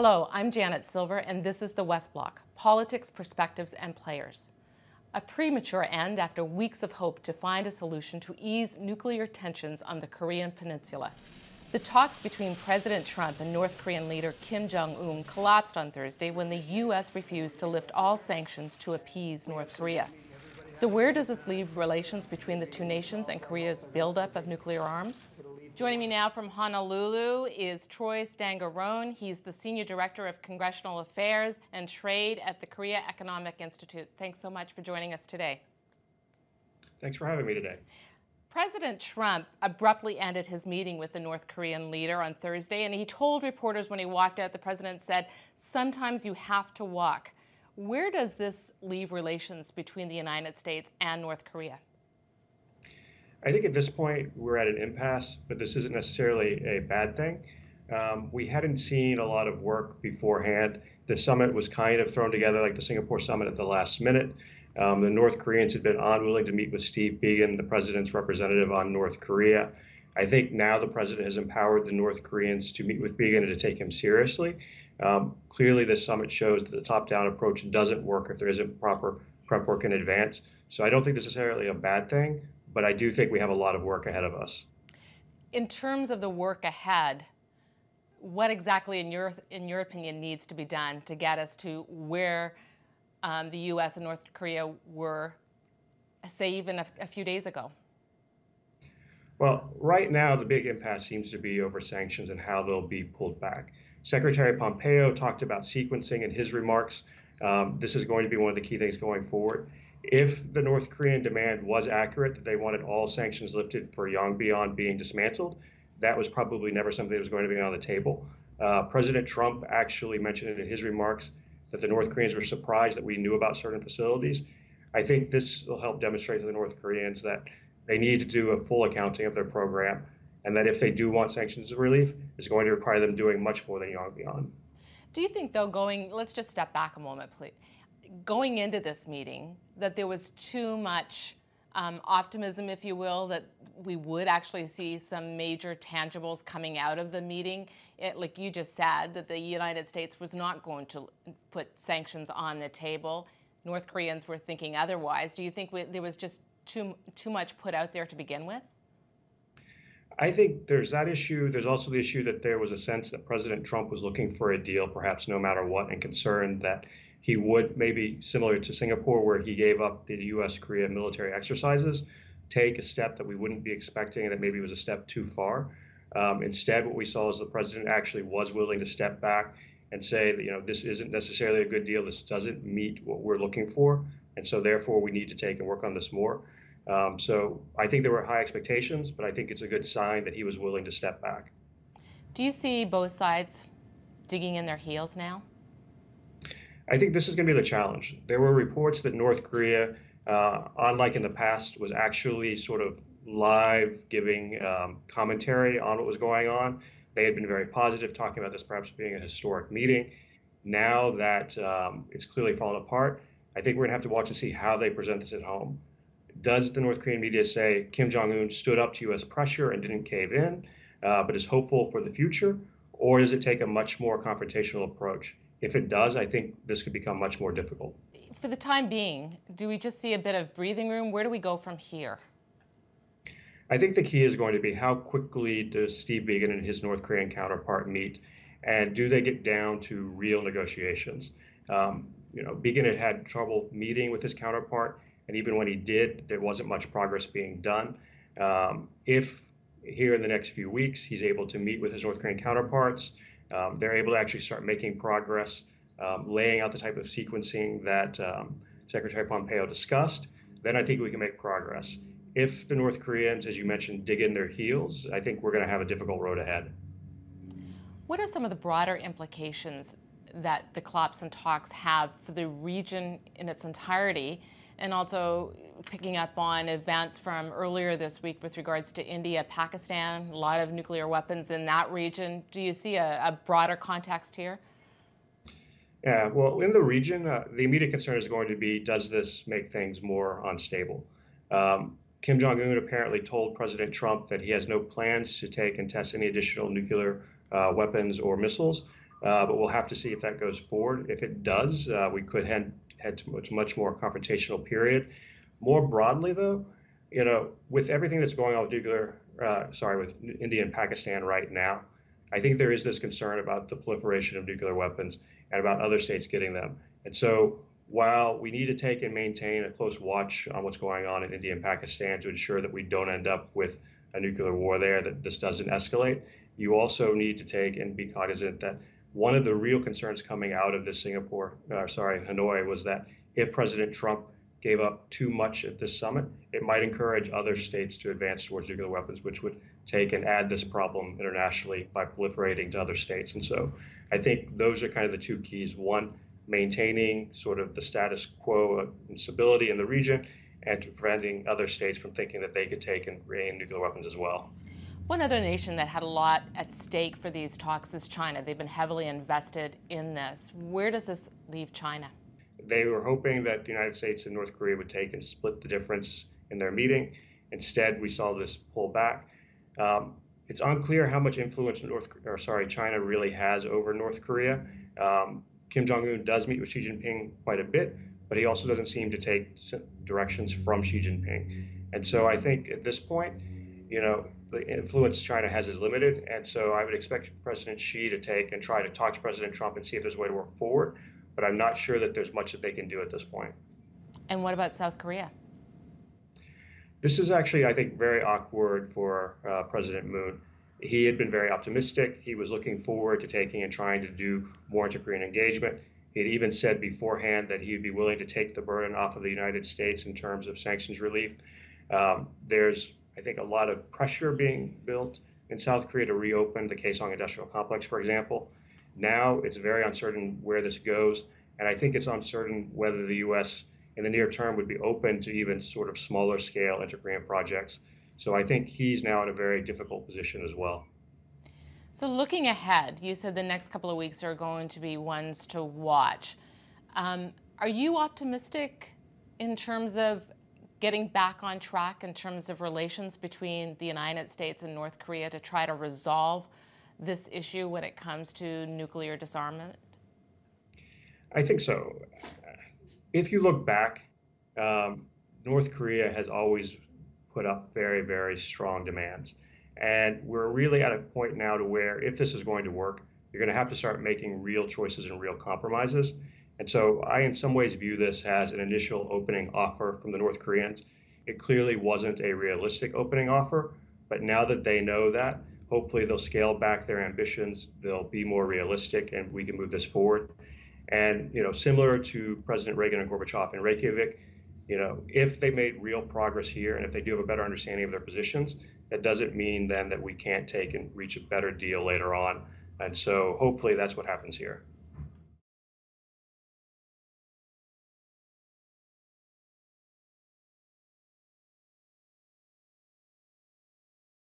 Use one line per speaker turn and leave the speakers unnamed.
Hello, I'm Janet Silver, and this is the West Block, Politics, Perspectives, and Players. A premature end after weeks of hope to find a solution to ease nuclear tensions on the Korean Peninsula. The talks between President Trump and North Korean leader Kim Jong-un collapsed on Thursday when the U.S. refused to lift all sanctions to appease North Korea. So where does this leave relations between the two nations and Korea's buildup of nuclear arms? Joining me now from Honolulu is Troy Stangarone. He's the Senior Director of Congressional Affairs and Trade at the Korea Economic Institute. Thanks so much for joining us today.
Thanks for having me today.
President Trump abruptly ended his meeting with the North Korean leader on Thursday, and he told reporters when he walked out, the president said, "Sometimes you have to walk." Where does this leave relations between the United States and North Korea?
I think at this point we're at an impasse, but this isn't necessarily a bad thing. We hadn't seen a lot of work beforehand. The summit was kind of thrown together like the Singapore summit at the last minute. The North Koreans had been unwilling to meet with Steve Biegun, the president's representative on North Korea. I think now the president has empowered the North Koreans to meet with Biegun and to take him seriously. Clearly, this summit shows that the top-down approach doesn't work if there isn't proper prep work in advance. So I don't think this is necessarily a bad thing, but I do think we have a lot of work ahead of us.
In terms of the work ahead, what exactly, in your opinion, needs to be done to get us to where the U.S. and North Korea were, say, even a few days ago?
Well, right now, the big impasse seems to be over sanctions and how they'll be pulled back. Secretary Pompeo talked about sequencing in his remarks. This is going to be one of the key things going forward. If the North Korean demand was accurate, that they wanted all sanctions lifted for Yongbyon being dismantled, that was probably never something that was going to be on the table. President Trump actually mentioned it in his remarks that the North Koreans were surprised that we knew about certain facilities. I think this will help demonstrate to the North Koreans that they need to do a full accounting of their program, and that if they do want sanctions relief, it's going to require them doing much more than Yongbyon.
Do you think, though, let's just step back a moment, please. Going into this meeting, that there was too much optimism, if you will, that we would actually see some major tangibles coming out of the meeting? Like you just said, that the United States was not going to put sanctions on the table. North Koreans were thinking otherwise. Do you think there was just too much put out there to begin with?
I think there's that issue. There's also the issue that there was a sense that President Trump was looking for a deal, perhaps no matter what, and concerned that he would, maybe similar to Singapore, where he gave up the U.S.-Korea military exercises, take a step that we wouldn't be expecting and that maybe was a step too far. Instead, what we saw is the president actually was willing to step back and say that, this isn't necessarily a good deal. This doesn't meet what we're looking for. And so therefore, we need to take and work on this more. So I think there were high expectations, but I think it's a good sign that he was willing to step back.
Do you see both sides digging in their heels now?
I think this is going to be the challenge. There were reports that North Korea, unlike in the past, was actually sort of live giving commentary on what was going on. They had been very positive, talking about this perhaps being a historic meeting. Now that it's clearly fallen apart, I think we're going to have to watch and see how they present this at home. Does the North Korean media say Kim Jong-un stood up to U.S. pressure and didn't cave in, but is hopeful for the future? Or does it take a much more confrontational approach? If it does, I think this could become much more difficult.
For the time being, do we just see a bit of breathing room? Where do we go from here?
I think the key is going to be how quickly does Steve Biegun and his North Korean counterpart meet, and do they get down to real negotiations? Biegun had trouble meeting with his counterpart, and even when he did, there wasn't much progress being done. If here in the next few weeks he's able to meet with his North Korean counterparts, they're able to actually start making progress, laying out the type of sequencing that Secretary Pompeo discussed, then I think we can make progress. If the North Koreans, as you mentioned, dig in their heels, I think we're going to have a difficult road ahead.
What are some of the broader implications that the collapse in talks have for the region in its entirety, and also picking up on events from earlier this week with regards to India, Pakistan, a lot of nuclear weapons in that region? Do you see a broader context here?
Yeah, well, in the region, the immediate concern is going to be, does this make things more unstable? Kim Jong-un apparently told President Trump that he has no plans to take and test any additional nuclear weapons or missiles. but we'll have to see if that goes forward. If it does, we could head to much more confrontational period. More broadly, though, with everything that's going on with with India and Pakistan right now, I think there is this concern about the proliferation of nuclear weapons and about other states getting them. And so while we need to take and maintain a close watch on what's going on in India and Pakistan to ensure that we don't end up with a nuclear war there, that this doesn't escalate, you also need to take and be cognizant that one of the real concerns coming out of this Hanoi, was that if President Trump gave up too much at this summit, it might encourage other states to advance towards nuclear weapons, which would take and add this problem internationally by proliferating to other states. And so I think those are kind of the two keys. One, maintaining sort of the status quo and stability in the region, and preventing other states from thinking that they could take and gain nuclear weapons as well.
One other nation that had a lot at stake for these talks is China. They've been heavily invested in this. Where does this leave China?
They were hoping that the United States and North Korea would take and split the difference in their meeting. Instead, we saw this pull back. It's unclear how much influence China really has over North Korea. Kim Jong-un does meet with Xi Jinping quite a bit, but he also doesn't seem to take directions from Xi Jinping. And so I think at this point, the influence China has is limited. And so I would expect President Xi to take and try to talk to President Trump and see if there's a way to work forward. But I'm not sure that there's much that they can do at this point.
And what about South Korea?
This is actually, I think, very awkward for President Moon. He had been very optimistic. He was looking forward to taking and trying to do more inter-Korean engagement. He had even said beforehand that he would be willing to take the burden off of the United States in terms of sanctions relief. There's, I think, a lot of pressure being built in South Korea to reopen the Kaesong Industrial Complex, for example. Now it's very uncertain where this goes, and I think it's uncertain whether the U.S. in the near term would be open to even sort of smaller scale inter-Korean projects. So I think he's now in a very difficult position as well.
So looking ahead, you said the next couple of weeks are going to be ones to watch. Are you optimistic in terms of getting back on track in terms of relations between the United States and North Korea to try to resolve this issue when it comes to nuclear disarmament?
I think so. If you look back, North Korea has always put up very, very strong demands. And we're really at a point now to where if this is going to work, you're going to have to start making real choices and real compromises. And so I, in some ways, view this as an initial opening offer from the North Koreans. It clearly wasn't a realistic opening offer, but now that they know that, hopefully they'll scale back their ambitions, they'll be more realistic, and we can move this forward. And, similar to President Reagan and Gorbachev in Reykjavik, if they made real progress here and if they do have a better understanding of their positions, that doesn't mean then that we can't take and reach a better deal later on. And so hopefully that's what happens here.